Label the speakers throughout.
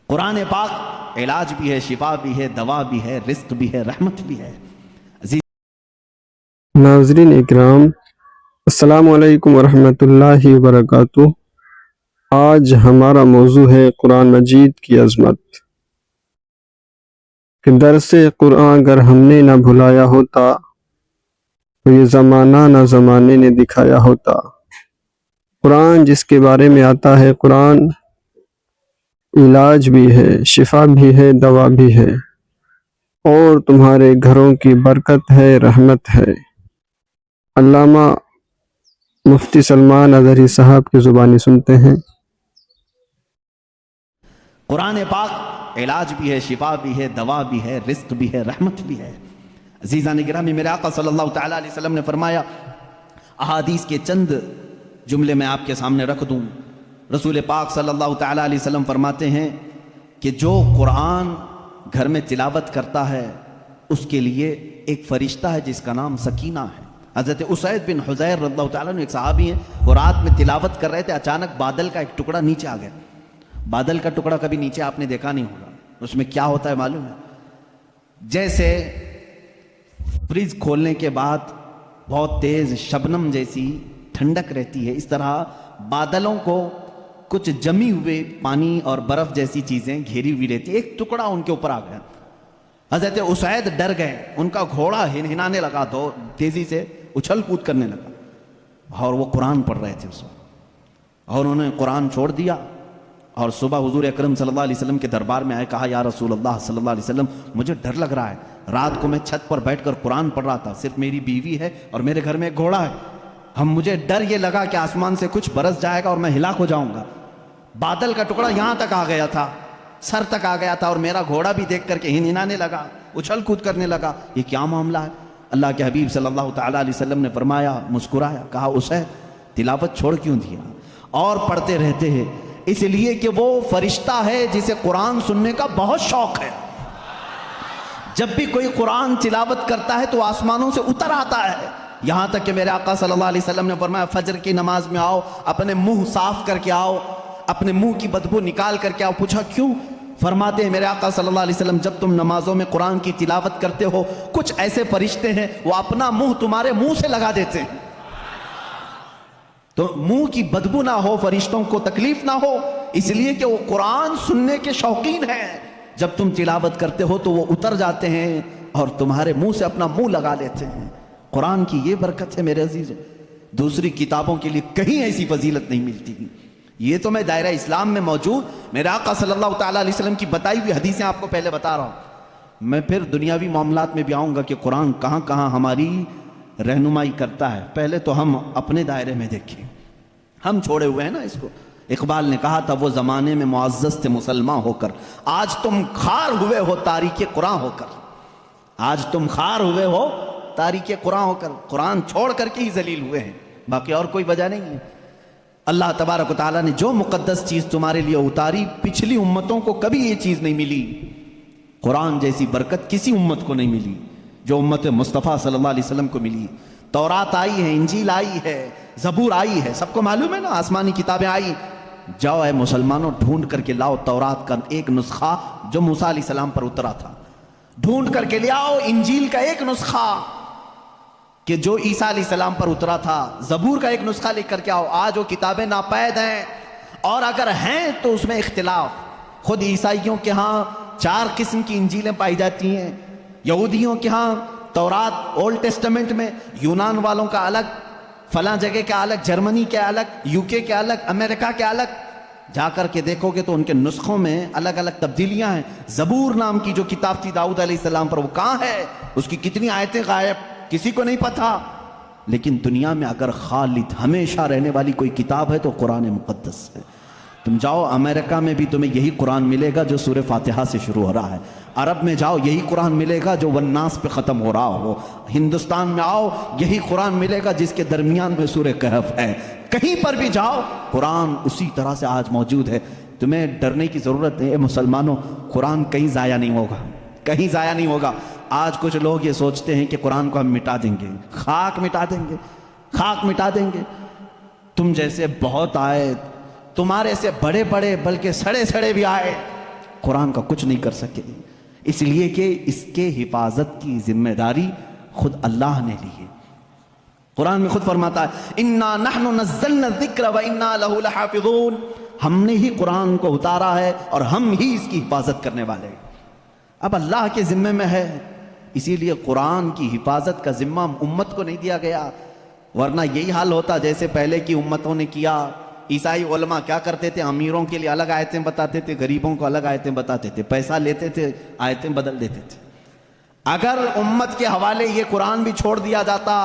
Speaker 1: कुरान पाक इलाज भी है, शिफा भी है, दवा भी है, रिस्क भी है, रहमत भी है।
Speaker 2: नाज़रीन इकराम, अस्सलामु अलैकुम वरहमतुल्लाहि वबरकातुहू। आज हमारा मौजू है कुरान मजीद की अज़मत। कि दरसे कुरान अगर हमने ना भुलाया होता तो ये ज़माना ना ज़माने ने दिखाया होता। कुरान जिसके बारे में आता है, कुरान इलाज भी है, शिफा भी है, दवा भी है, और तुम्हारे घरों की बरकत है, रहमत है। अल्लामा मुफ्ती सलमान अज़हरी साहब की ज़ुबानी सुनते हैं।
Speaker 1: कुरान पाक इलाज भी है, शिफा भी है, दवा भी है, रिस्क भी है, रहमत भी है। अज़ीज़ान गिरामी, मेरे आका सल्लल्लाहु तआला अलैहि वसल्लम ने फरमाया, अहादीस के चंद जुमले मैं आपके सामने रख दूं। रसूल पाक सल्लल्लाहु तआला अलैहि वसल्लम फरमाते हैं कि जो कुरान घर में तिलावत करता है उसके लिए एक फरिश्ता है जिसका नाम सकीना है। हज़रत उसैद बिन हुज़ैर रज़ियल्लाहु तआला अन्हु एक सहाबी हैं, वो रात में तिलावत कर रहे थे, अचानक बादल का एक टुकड़ा नीचे आ गया। बादल का टुकड़ा कभी नीचे आपने देखा नहीं होगा, उसमें क्या होता है मालूम है? जैसे फ्रिज खोलने के बाद बहुत तेज शबनम जैसी ठंडक रहती है, इस तरह बादलों को कुछ जमी हुए पानी और बर्फ जैसी चीजें घेरी हुई रहती है। एक टुकड़ा उनके ऊपर आ गया। हज़रत उसैद डर गए, उनका घोड़ा हिनहिनाने लगा, तो तेजी से उछल कूद करने लगा, और वो कुरान पढ़ रहे थे उस वक्त, और उन्होंने कुरान छोड़ दिया और सुबह हुजूर अकरम सल्लल्लाहु अलैहि वसल्लम के दरबार में आए। कहा, या रसूल अल्लाह सल्लल्लाहु अलैहि वसल्लम, मुझे डर लग रहा है, रात को मैं छत पर बैठकर कुरान पढ़ रहा था, सिर्फ मेरी बीवी है और मेरे घर में एक घोड़ा है, मुझे डर ये लगा कि आसमान से कुछ बरस जाएगा और मैं हिलाक हो जाऊंगा। बादल का टुकड़ा यहां तक आ गया था, सर तक आ गया था, और मेरा घोड़ा भी देख करके हिनहिनाने लगा, उछल कूद करने लगा, ये क्या मामला है? अल्लाह के हबीब सल्लल्लाहु तआला अलैहि वसल्लम ने फरमाया, मुस्कुराया, कहा, उसे तिलावत छोड़ क्यों दिया? और पढ़ते रहते हैं, इसलिए कि वो फरिश्ता है जिसे कुरान सुनने का बहुत शौक है। जब भी कोई कुरान तिलावत करता है तो आसमानों से उतर आता है। यहां तक कि मेरे आका सल्लल्लाहु अलैहि वसल्लम ने फरमाया, फजर की नमाज में आओ, अपने मुंह साफ करके आओ, अपने मुंह की बदबू निकाल करके आओ। पूछा क्यों? फरमाते हैं मेरे आका सल्लल्लाहु अलैहि वसल्लम, जब तुम नमाजों में कुरान की तिलावत करते हो, कुछ ऐसे फरिश्ते हैं वो अपना मुंह तुम्हारे मुंह से लगा देते हैं, तो मुंह की बदबू ना हो, फरिश्तों को तकलीफ ना हो, इसलिए कि वो कुरान सुनने के शौकीन हैं। जब तुम तिलावत करते हो तो वो उतर जाते हैं और तुम्हारे मुंह से अपना मुंह लगा लेते हैं। कुरान की ये बरकत है मेरे अजीज, दूसरी किताबों के लिए कहीं ऐसी फजीलत नहीं मिलती। ये तो मैं दायरा इस्लाम में मौजूद मेरे आका सल्लल्लाहु तआला अलैहि वसल्लम की बताई हुई हदीसें आपको पहले बता रहा हूं। मैं फिर दुनियावी मामलात में भी आऊंगा कि कुरान कहां कहां हमारी रहनुमाई करता है। पहले तो हम अपने दायरे में देखें, हम छोड़े हुए हैं ना इसको। इकबाल ने कहा था, वो जमाने में मुअज़्ज़ज़ थे मुसलमान होकर, आज तुम खार हुए हो तारीके कुरान होकर। आज तुम खार हुए हो तारीके कुरान होकर, कुरान छोड़ करके ही जलील हुए हैं, बाकी और कोई वजह नहीं है। अल्लाह तबारक व तआला ने जो मुकद्दस चीज तुम्हारे लिए उतारी, पिछली उम्मतों को कभी ये चीज नहीं मिली। कुरान जैसी बरकत किसी उम्मत को नहीं मिली जो उम्मत मुस्तफ़ा सल्लल्लाहु अलैहि वसल्लम को मिली। तौरात आई है, इंजील आई है, ज़बूर आई है, सबको मालूम है ना, आसमानी किताबें आई। जाओ है मुसलमानों, ढूंढ करके लाओ तौरात का एक नुस्खा जो मूसा अलैहिस्सलाम पर उतरा था, ढूंढ करके ले आओ। इंजील का एक नुस्खा कि जो ईसा अलैहिस्सलाम पर उतरा था, ज़बूर का एक नुस्खा लेकर के आओ। आज वो किताबें नापैद हैं, और अगर हैं तो उसमें इख्तिलाफ। खुद ईसाइयों के यहाँ 4 किस्म की इंजीलें पाई जाती हैं, यहूदियों के यहाँ तौरात ओल्ड टेस्टामेंट में, यूनान वालों का अलग, फला जगह का अलग, जर्मनी के अलग, यूके के अलग, अमेरिका के अलग। जाकर के देखोगे तो उनके नुस्खों में अलग अलग तब्दीलियां हैं। ज़बूर नाम की जो किताब थी दाऊद अलैहिस्सलाम पर, वो कहाँ है? उसकी कितनी आयतें गायब, किसी को नहीं पता। लेकिन दुनिया में अगर खालिद हमेशा रहने वाली कोई किताब है तो कुरान मुक़द्दस है। तुम जाओ अमेरिका में भी तुम्हें यही कुरान मिलेगा जो सूरह फातिहा से शुरू हो रहा है। अरब में जाओ यही कुरान मिलेगा जो वन्नास पे ख़त्म हो रहा हो। हिंदुस्तान में आओ यही कुरान मिलेगा जिसके दरमियान में सूरह कहफ है। कहीं पर भी जाओ कुरान उसी तरह से आज मौजूद है। तुम्हें डरने की ज़रूरत है मुसलमानों, कुरान कहीं ज़ाया नहीं होगा, कहीं ज़ाया नहीं होगा। आज कुछ लोग ये सोचते हैं कि कुरान को हम मिटा देंगे, खाक मिटा देंगे, खाक मिटा देंगे। तुम जैसे बहुत आए, तुम्हारे से बड़े बड़े बल्कि सड़े सड़े भी आए, कुरान का कुछ नहीं कर सके, इसलिए कि इसके हिफाजत की जिम्मेदारी खुद अल्लाह ने ली है। कुरान में खुद फरमाता है, इन्ना नहनु नज़्ज़लना ज़िक्र व इन्ना लहु लहाफ़िज़ून, हमने ही कुरान को उतारा है और हम ही इसकी हिफाजत करने वाले हैं। अब अल्लाह के जिम्मे में है, इसीलिए कुरान की हिफाजत का जिम्मा उम्मत को नहीं दिया गया, वरना यही हाल होता जैसे पहले की उम्मतों ने किया। ईसाई उलमा क्या करते थे, अमीरों के लिए अलग आयतें बताते थे, गरीबों को अलग आयतें बताते थे, पैसा लेते थे, आयतें बदल देते थे। अगर उम्मत के हवाले ये कुरान भी छोड़ दिया जाता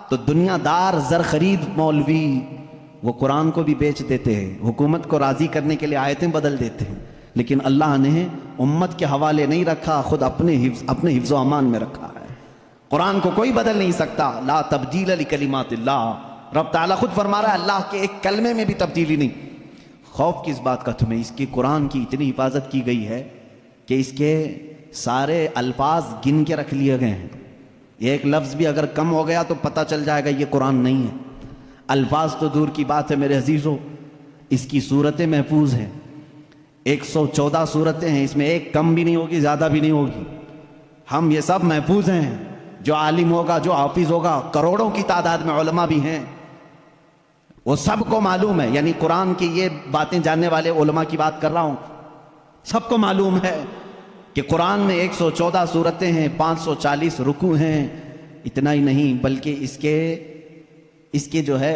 Speaker 1: तो दुनियादार जर खरीद मौलवी वो कुरान को भी बेच देते हैं, हुकूमत को राजी करने के लिए आयतें बदल देते हैं। लेकिन अल्लाह ने उम्मत के हवाले नहीं रखा, खुद अपने हिफ्ज़ व अमान में रखा है। कुरान को कोई बदल नहीं सकता। ला तब्दील लिकलिमातिल्लाह, रब ताला खुद फरमा रहा है अल्लाह के एक कलमे में भी तब्दीली नहीं। खौफ किस बात का तुम्हें, इसकी कुरान की इतनी हिफाजत की गई है कि इसके सारे अल्फाज गिन के रख लिए गए हैं। एक लफ्ज़ भी अगर कम हो गया तो पता चल जाएगा ये कुरान नहीं है। अल्फाज तो दूर की बात है मेरे अजीज़ों, इसकी सूरतें महफूज हैं। 114 सूरतें हैं, इसमें एक कम भी नहीं होगी, ज़्यादा भी नहीं होगी। हम ये सब महफूज हैं। जो आलिम होगा, जो हाफिज होगा, करोड़ों की तादाद में उलमा भी हैं, वो सबको मालूम है। यानी कुरान की ये बातें जानने वाले उलमा की बात कर रहा हूँ, सबको मालूम है कि कुरान में 114 सूरतें हैं, 540 रुकू हैं। इतना ही नहीं बल्कि इसके जो है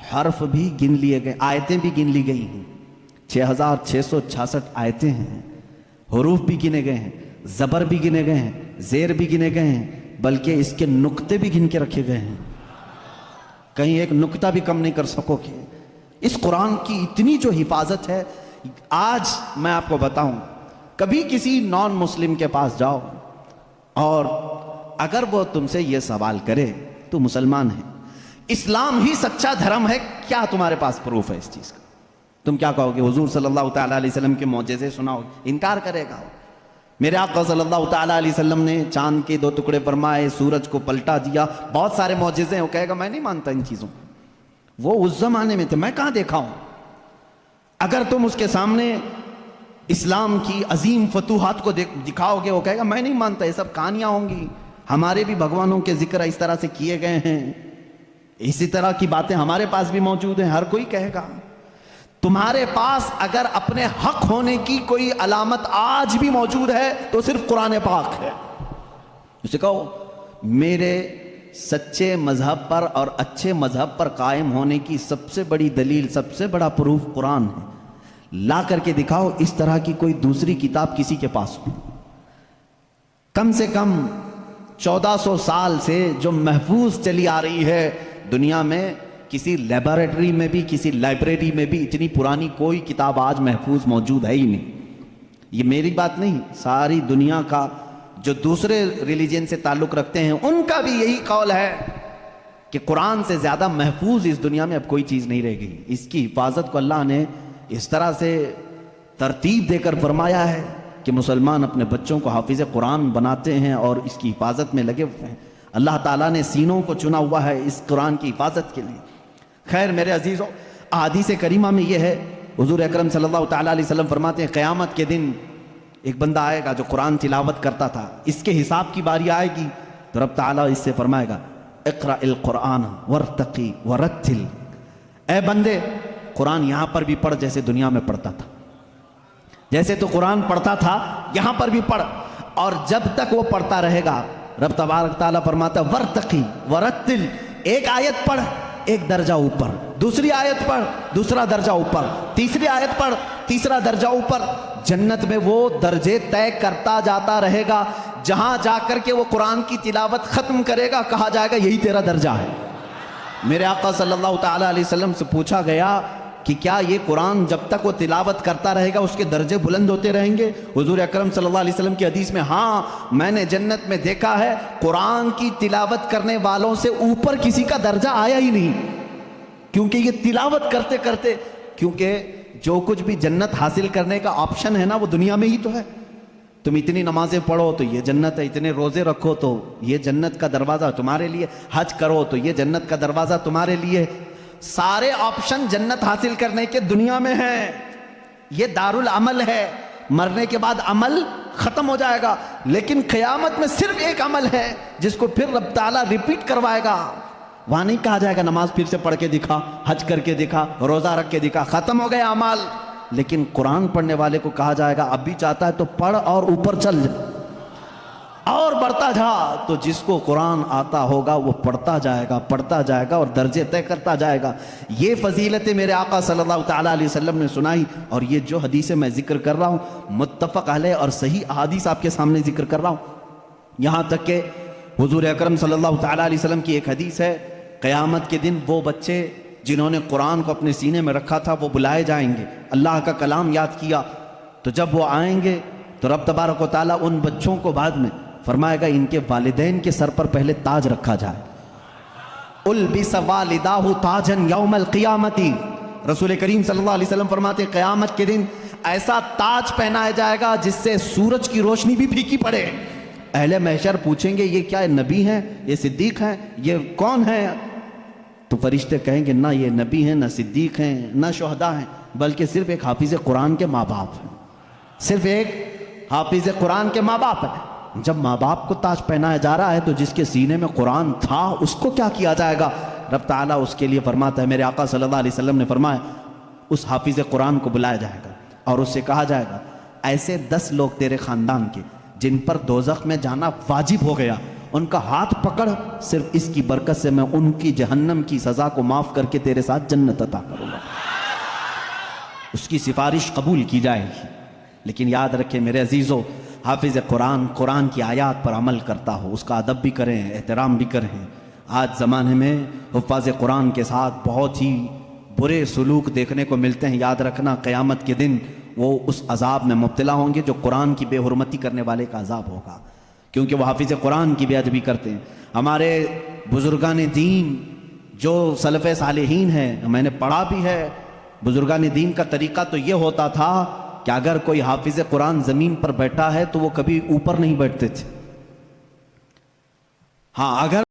Speaker 1: हर्फ भी गिन लिए गए, आयतें भी गिन ली गई हैं। 6666 आयतें हैं, हरूफ भी गिने गए हैं, ज़बर भी गिने गए हैं, ज़ेर भी गिने गए हैं, बल्कि इसके नुक्ते भी गिन के रखे गए हैं। कहीं एक नुक्ता भी कम नहीं कर सकोगे। इस कुरान की इतनी जो हिफाजत है, आज मैं आपको बताऊं, कभी किसी नॉन मुस्लिम के पास जाओ और अगर वो तुमसे ये सवाल करे तो मुसलमान है, इस्लाम ही सच्चा धर्म है, क्या तुम्हारे पास प्रूफ है इस चीज़ का? तुम क्या कहोगे? हुजूर सल्लल्लाहु तआला अलैहि वसल्लम के मौजज़े सुनाओ, इनकार करेगा। मेरे आका सल्लल्लाहु तआला अलैहि वसल्लम ने चांद के 2 टुकड़े फरमाए, सूरज को पलटा दिया, बहुत सारे मौजज़े हैं, वो कहेगा मैं नहीं मानता इन चीज़ों को, वो उस ज़माने में थे, मैं कहाँ देखा हूँ। अगर तुम उसके सामने इस्लाम की अजीम फतूहात को दिखाओगे, वो कहेगा मैं नहीं मानता, ये सब कहानियाँ होंगी, हमारे भी भगवानों के जिक्र इस तरह से किए गए हैं, इसी तरह की बातें हमारे पास भी मौजूद हैं। हर कोई कहेगा। तुम्हारे पास अगर अपने हक होने की कोई अलामत आज भी मौजूद है तो सिर्फ कुरान पाक है। उसे कहो मेरे सच्चे मजहब पर और अच्छे मजहब पर कायम होने की सबसे बड़ी दलील, सबसे बड़ा प्रूफ कुरान है, ला करके दिखाओ। इस तरह की कोई दूसरी किताब किसी के पास हो, कम से कम 1400 साल से जो महफूज चली आ रही है दुनिया में, किसी लेबोरेटरी में भी, किसी लाइब्रेरी में भी इतनी पुरानी कोई किताब आज महफूज मौजूद है ही नहीं। ये मेरी बात नहीं, सारी दुनिया का जो दूसरे रिलीजन से ताल्लुक़ रखते हैं उनका भी यही कौल है कि कुरान से ज़्यादा महफूज इस दुनिया में अब कोई चीज़ नहीं रह गई। इसकी हिफाजत को अल्लाह ने इस तरह से तरतीब देकर फरमाया है कि मुसलमान अपने बच्चों को हाफिज़ कुरान बनाते हैं और इसकी हिफाजत में लगे हुए हैं। अल्लाह ताला ने सीनों को चुना हुआ है इस कुरान की हिफाजत के लिए। खैर मेरे अजीज़ों, अहादीस करीमा में यह है, हुजूर अकरम सल्लल्लाहु तआला अलैहि वसल्लम फरमाते हैं क़यामत के दिन एक बंदा आएगा जो कुरान तिलावत करता था, इसके हिसाब की बारी आएगी तो रब ताला इससे फरमाएगा इक़राइल कुरान वरतक़ी वरत्तिल, ए बंदे कुरान यहाँ पर भी पढ़ जैसे दुनिया में पढ़ता था, जैसे तो कुरान पढ़ता था यहाँ पर भी पढ़, और जब तक वो पढ़ता रहेगा रब तबारक ताला फरमाता वरतक़ी वरत्तिल, एक आयत पढ़ एक दर्जा ऊपर, दूसरी आयत पढ़ दूसरा दर्जा ऊपर, तीसरी आयत पढ़ तीसरा दर्जा ऊपर। जन्नत में वो दर्जे तय करता जाता रहेगा, जहां जाकर के वो कुरान की तिलावत खत्म करेगा कहा जाएगा यही तेरा दर्जा है। मेरे आका सल्लल्लाहु तआला अलैहि वसल्लम से पूछा गया कि क्या ये कुरान जब तक वो तिलावत करता रहेगा उसके दर्जे बुलंद होते रहेंगे? हुजूर अकरम सल्लल्लाहु अलैहि वसल्लम की हदीस में, हाँ मैंने जन्नत में देखा है कुरान की तिलावत करने वालों से ऊपर किसी का दर्जा आया ही नहीं, क्योंकि ये तिलावत करते करते, क्योंकि जो कुछ भी जन्नत हासिल करने का ऑप्शन है ना वो दुनिया में ही तो है। तुम इतनी नमाजें पढ़ो तो ये जन्नत है, इतने रोजे रखो तो ये जन्नत का दरवाज़ा तुम्हारे लिए, हज करो तो ये जन्नत का दरवाज़ा तुम्हारे लिए, सारे ऑप्शन जन्नत हासिल करने के दुनिया में है। ये दारुल अमल है, मरने के बाद अमल खत्म हो जाएगा, लेकिन क़यामत में सिर्फ एक अमल है जिसको फिर रब ताला रिपीट करवाएगा। वहां नहीं कहा जाएगा नमाज फिर से पढ़ के दिखा, हज करके दिखा, रोजा रख के दिखा, खत्म हो गया अमल। लेकिन कुरान पढ़ने वाले को कहा जाएगा अब भी चाहता है तो पढ़ और ऊपर चल जा और बढ़ता जा। तो जिसको कुरान आता होगा वो पढ़ता जाएगा और दर्जे तय करता जाएगा। ये फजीलतें मेरे आका सल्लल्लाहु ताला अलैहि वसल्लम ने सुनाई, और ये जो हदीसें मैं जिक्र कर रहा हूँ मुत्तफ़क़ अलैह और सही अहादीस आपके सामने जिक्र कर रहा हूँ। यहाँ तक के हुजूर अकरम सल्लल्लाहु ताला अलैहि वसल्लम की एक हदीस है, क़यामत के दिन वो बच्चे जिन्होंने कुरान को अपने सीने में रखा था वो बुलाए जाएंगे, अल्लाह का कलाम याद किया, तो जब वो आएंगे तो रब तबारक व तआला उन बच्चों को बाद में फरमाएगा इनके वालिदैन के सर पर पहले ताज रखा जाए। उल्बिस वालिदाहु ताजन यौमल क़ियामती, रसूल करीम सल्लल्लाहु अलैहि वसल्लम फरमाते क़यामत के दिन ऐसा ताज पहनाया जाएगा जिससे सूरज की रोशनी भी फीकी पड़े। अहले महशर पूछेंगे ये क्या नबी हैं, ये सिद्दीक हैं, ये कौन है? तो फरिश्ते कहेंगे ना ये नबी हैं, ना सिद्दीक हैं, ना शुहदा हैं, बल्कि सिर्फ एक हाफिज कुरान के माँ बाप हैं, सिर्फ एक हाफिज कुरान के माँ बाप हैं। जब माँ बाप को ताज पहनाया जा रहा है तो जिसके सीने में कुरान था उसको क्या किया जाएगा? रब ताला उसके लिए फरमाता है, मेरे आका सल्लल्लाहु अलैहि वसल्लम ने फरमाया उस हाफिज कुरान को बुलाया जाएगा और उससे कहा जाएगा ऐसे 10 लोग तेरे खानदान के जिन पर दोज़ख में जाना वाजिब हो गया, उनका हाथ पकड़, सिर्फ इसकी बरकत से मैं उनकी जहन्नम की सज़ा को माफ़ करके तेरे साथ जन्नत अता करूँगा। उसकी सिफारिश कबूल की जाएगी। लेकिन याद रखें मेरे अजीज़ों, हाफिज़ कुरान कुरान की आयात पर अमल करता हो, उसका अदब भी करें, एहतराम भी करें। आज ज़माने में हुफ़ाज़ कुरान के साथ बहुत ही बुरे सलूक देखने को मिलते हैं। याद रखना क़यामत के दिन वो उस अजाब में मुब्तला होंगे जो कुरान की बेहुरमती करने वाले का अजाब होगा, क्योंकि वो हाफिज़ कुरान की बेअदबी करते हैं। हमारे बुजुर्गान दीन जो सलफ़ सालिहीन हैं, मैंने पढ़ा भी है, बुजुर्गान दीन का तरीक़ा तो ये होता था कि अगर कोई हाफिज़ कुरान ज़मीन पर बैठा है तो वो कभी ऊपर नहीं बैठते थे। हाँ, अगर